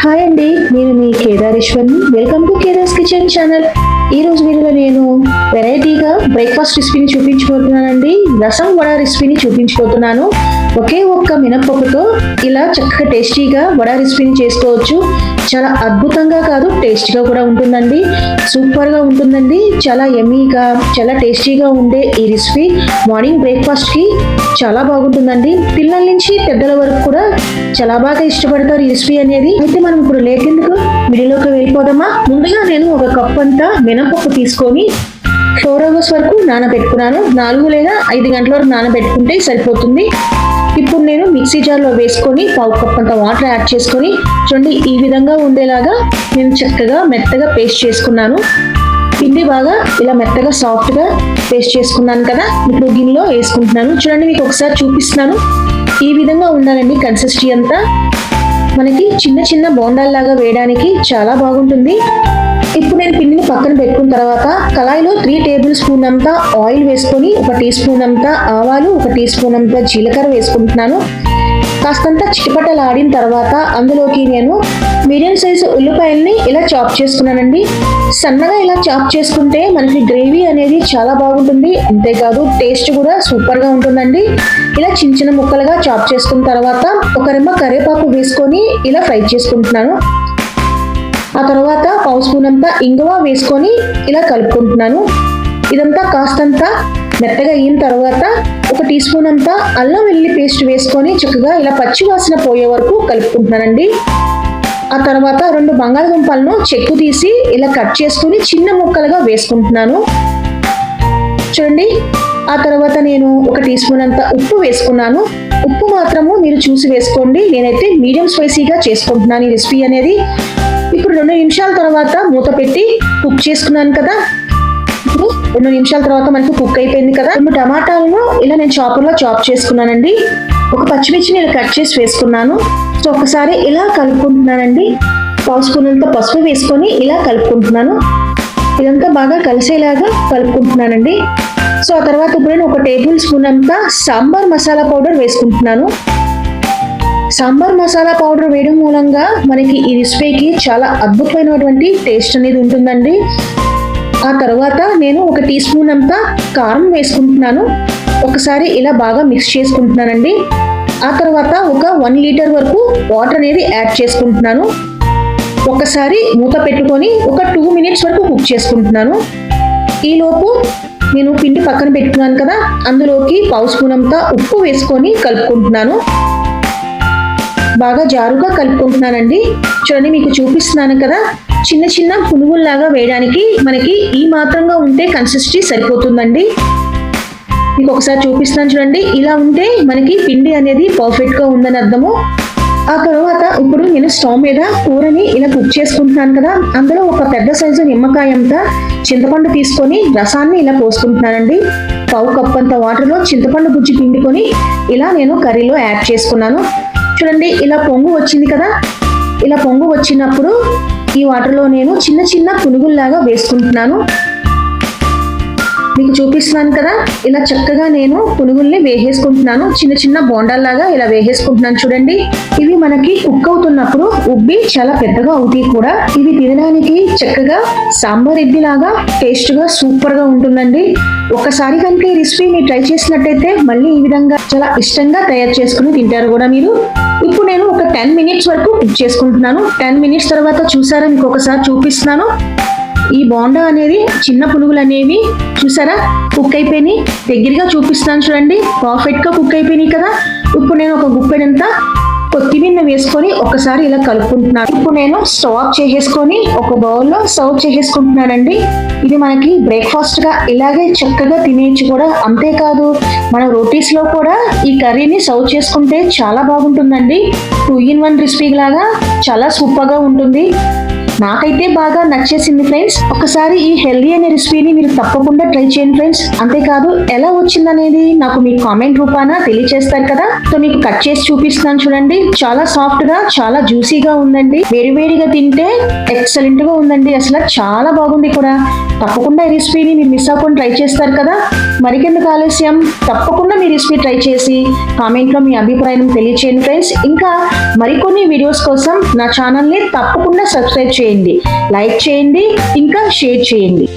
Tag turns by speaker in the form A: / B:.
A: Hi అండి, నేను మీ కేదారేశ్వర్ని. Welcome to Kedar's kitchen channel. ఈ రోజు వీడియోలో నేను వెరైటీగా బ్రేక్ఫాస్ట్ రెసిపీని చూపించబోతున్నానండి. రసం వడ రెసిపీని చూపించబోతున్నాను. ఒకే ఒక్క మినపప్పుతో ఇలా చక్కగా టేస్టీగా వడ రెసిపీని చేసుకోవచ్చు. చాలా అద్భుతంగా కాదు, టేస్టీగా కూడా ఉంటుందండి. సూపర్గా ఉంటుందండి. చాలా యమ్మీగా, చాలా టేస్టీగా ఉండే ఈ రెసిపీ మార్నింగ్ బ్రేక్ఫాస్ట్కి చాలా బాగుంటుందండి. పిల్లల నుంచి పెద్దల వరకు కూడా చాలా బాగా ఇష్టపడతారు ఈ రెసిపీ అనేది. అయితే మనం ఇప్పుడు లేట్ ఎందుకు వీడియోలోకి వెళ్ళిపోదామా? ముందుగా నేను ఒక కప్ అంతా మినపప్పు తీసుకొని 4 hours వరకు నానబెట్టుకున్నాను. 4 లేదా 5 గంటల వరకు నానబెట్టుకుంటే సరిపోతుంది. ఇప్పుడు నేను మిక్సీ జార్లో వేసుకొని 1/2 కప్ అంత వాటర్ యాడ్ చేసుకొని చూడండి, ఈ విధంగా ఉండేలాగా నేను చక్కగా మెత్తగా పేస్ట్ చేసుకున్నాను. పిండి బాగా ఇలా మెత్తగా సాఫ్ట్గా పేస్ట్ చేసుకున్నాను కదా. ఇప్పుడు గిన్నెలో వేసుకుంటున్నాను. చూడండి, మీకు ఒకసారి చూపిస్తున్నాను. ఈ విధంగా ఉండాలండి కన్సిస్టెన్సీ అంతా. మనకి చిన్న చిన్న బోండాల్లాగా వేయడానికి చాలా బాగుంటుంది. ఇప్పుడు నేను పిండిని పక్కన పెట్టుకున్న తర్వాత కళాయిలో 3 టేబుల్ స్పూన్ అంతా ఆయిల్ వేసుకొని 1 టీ స్పూన్ అంతా ఆవాలు, 1 టీ స్పూన్ అంతా జీలకర్ర వేసుకుంటున్నాను. కాస్తంత చిటపటలు ఆడిన తర్వాత అందులోకి నేను మీడియం సైజు ఉల్లిపాయల్ని ఇలా చాప్ చేసుకున్నానండి. సన్నగా ఇలా చాప్ చేసుకుంటే మనకి గ్రేవీ అనేది చాలా బాగుంటుంది. అంతేకాదు టేస్ట్ కూడా సూపర్గా ఉంటుందండి. ఇలా చిన్న చిన్న ముక్కలుగా చాప్ చేసుకున్న తర్వాత 1 రెమ్మ కరివేపాకు వేసుకొని ఇలా ఫ్రై చేసుకుంటున్నాను. ఆ తర్వాత 1/2 స్పూన్ అంతా ఇంగువ వేసుకొని ఇలా కలుపుకుంటున్నాను. ఇదంతా కాస్తంత మెత్తగా అయిన తర్వాత 1 టీ స్పూన్ అంతా అల్లం వెల్లుల్లి పేస్ట్ వేసుకొని చక్కగా ఇలా పచ్చి వాసన పోయే వరకు కలుపుకుంటున్నానండి. ఆ తర్వాత 2 బంగాళదుంపలను చెక్కు తీసి ఇలా కట్ చేసుకుని చిన్న ముక్కలుగా వేసుకుంటున్నాను. చూడండి, ఆ తర్వాత నేను 1 టీ స్పూన్ అంత ఉప్పు వేసుకున్నాను. ఉప్పు మాత్రము మీరు చూసి వేసుకోండి. నేనైతే మీడియం స్పైసీగా చేసుకుంటున్నాను ఈ రెసిపీ అనేది. ఇప్పుడు 2 నిమిషాల తర్వాత మూత పెట్టి కుక్ చేసుకున్నాను కదా. ఇప్పుడు 2 నిమిషాల తర్వాత మనకు కుక్ అయిపోయింది కదా. 2 టమాటాలను ఇలా నేను చాపర్లో చాప్ చేసుకున్నానండి. 1 పచ్చిమిర్చిని ఇలా కట్ చేసి వేసుకున్నాను. సో ఒకసారి ఇలా కలుపుకుంటున్నానండి. 1/2 స్పూన్ అంత పసుపు వేసుకొని ఇలా కలుపుకుంటున్నాను. ఇదంతా బాగా కలిసేలాగా కలుపుకుంటున్నానండి. సో ఆ తర్వాత ఇప్పుడు నేను 1 టేబుల్ స్పూన్ అంతా సాంబార్ మసాలా పౌడర్ వేసుకుంటున్నాను. సాంబార్ మసాలా పౌడర్ వేయడం మూలంగా మనకి ఈ రెసిపీకి చాలా అద్భుతమైనటువంటి టేస్ట్ అనేది ఉంటుందండి. ఆ తర్వాత నేను 1 టీ స్పూన్ అంతా కారం వేసుకుంటున్నాను. ఒకసారి ఇలా బాగా మిక్స్ చేసుకుంటున్నానండి. ఆ తర్వాత ఒక 1 లీటర్ వరకు వాటర్ అనేది యాడ్ చేసుకుంటున్నాను. ఒకసారి మూత పెట్టుకొని ఒక 2 మినిట్స్ వరకు కుక్ చేసుకుంటున్నాను. ఈలోపు నేను పిండి పక్కన పెట్టుకున్నాను కదా, అందులోకి 1/2 స్పూన్ అంతా ఉప్పు వేసుకొని కలుపుకుంటున్నాను. బాగా జారుగా కలుపుకుంటున్నానండి. చూడండి, మీకు చూపిస్తున్నాను కదా, చిన్న చిన్న పునుగుల్లాగా వేయడానికి మనకి ఈ మాత్రంగా ఉంటే కన్సిస్టెన్సీ సరిపోతుందండి. మీకు ఒకసారి చూపిస్తున్నాను చూడండి. ఇలా ఉంటే మనకి పిండి అనేది పర్ఫెక్ట్గా ఉందని అర్థము. ఆ తర్వాత ఇప్పుడు నేను స్టవ్ మీద కూరని ఇలా కుక్ చేసుకుంటున్నాను కదా, అందులో ఒక పెద్ద సైజు నిమ్మకాయ అంతా చింతపండు తీసుకొని రసాన్ని ఇలా పోసుకుంటున్నానండి. 1/2 కప్ అంత వాటర్లో చింతపండు గుజ్జు పిండుకొని ఇలా నేను కర్రీలో యాడ్ చేసుకున్నాను. చూడండి, ఇలా పొంగు వచ్చింది కదా. ఇలా పొంగు వచ్చినప్పుడు ఈ వాటర్లో నేను చిన్న చిన్న పునుగుల్లాగా వేసుకుంటున్నాను. మీకు చూపిస్తున్నాను కదా, ఇలా చక్కగా నేను పునుగుల్ని వేసేసుకుంటున్నాను. చిన్న చిన్న బోండాల్లాగా ఇలా వేసేసుకుంటున్నాను. చూడండి, ఇవి మనకి కుక్ అవుతున్నప్పుడు ఉబ్బి చాలా పెద్దగా అవుతాయి కూడా. ఇవి తినడానికి చక్కగా సాంబార్ ఇడ్లీ లాగా టేస్ట్గా సూపర్గా ఉంటుందండి. ఒకసారి కనుక ఈ రెసిపీ మీరు ట్రై చేసినట్టయితే మళ్ళీ ఈ విధంగా చాలా ఇష్టంగా తయారు చేసుకుని తింటారు కూడా మీరు. ఇప్పుడు నేను ఒక 10 మినిట్స్ వరకు కుక్ చేసుకుంటున్నాను. 10 మినిట్స్ తర్వాత చూసారా, మీకు ఒకసారి చూపిస్తున్నాను. ఈ బోండా అనేది చిన్న పునుగులు అనేవి చూసారా కుక్ అయిపోయినాయి. దగ్గరగా చూపిస్తాను చూడండి, పర్ఫెక్ట్గా కుక్ అయిపోయినాయి కదా. ఇప్పుడు నేను ఒక గుప్పెడంతా కొత్తిమీర వేసుకొని ఒకసారి ఇలా కలుపుకుంటున్నాను. ఇప్పుడు నేను స్టవ్ ఆఫ్ చేసేసుకొని ఒక బౌల్లో సర్వ్ చేసేసుకుంటున్నానండి. ఇది మనకి బ్రేక్ఫాస్ట్గా ఇలాగే చక్కగా తినేయచ్చు కూడా. అంతేకాదు మన రోటీస్లో కూడా ఈ కర్రీని సర్వ్ చేసుకుంటే చాలా బాగుంటుందండి. 2 in 1 రెసిపీ లాగా చాలా సూపర్గా ఉంటుంది. నాకైతే బాగా నచ్చేసింది ఫ్రెండ్స్. ఒకసారి ఈ హెల్దీ అనే రెసిపీని మీరు తప్పకుండా ట్రై చేయండి ఫ్రెండ్స్. అంతేకాదు ఎలా వచ్చిందనేది నాకు మీ కామెంట్ రూపాన తెలియజేస్తారు కదా. సో మీకు కట్ చేసి చూపిస్తున్నాను చూడండి. చాలా సాఫ్ట్ గా, చాలా జ్యూసీగా ఉందండి. వేడివేడిగా తింటే ఎక్సలెంట్ గా ఉందండి. అసలు చాలా బాగుంది కూడా. తప్పకుండా ఈ రెసిపీని మీరు మిస్ అవ్వకుండా ట్రై చేస్తారు కదా. మరికెందుకు ఆలస్యం, తప్పకుండా మీ రెసిపీ ట్రై చేసి కామెంట్ లో మీ అభిప్రాయం తెలియచేయండి ఫ్రెండ్స్. ఇంకా మరికొన్ని వీడియోస్ కోసం నా ఛానల్ ని తప్పకుండా సబ్స్క్రైబ్ చేయండి, లైక్ చేయండి, ఇంకా షేర్ చేయండి.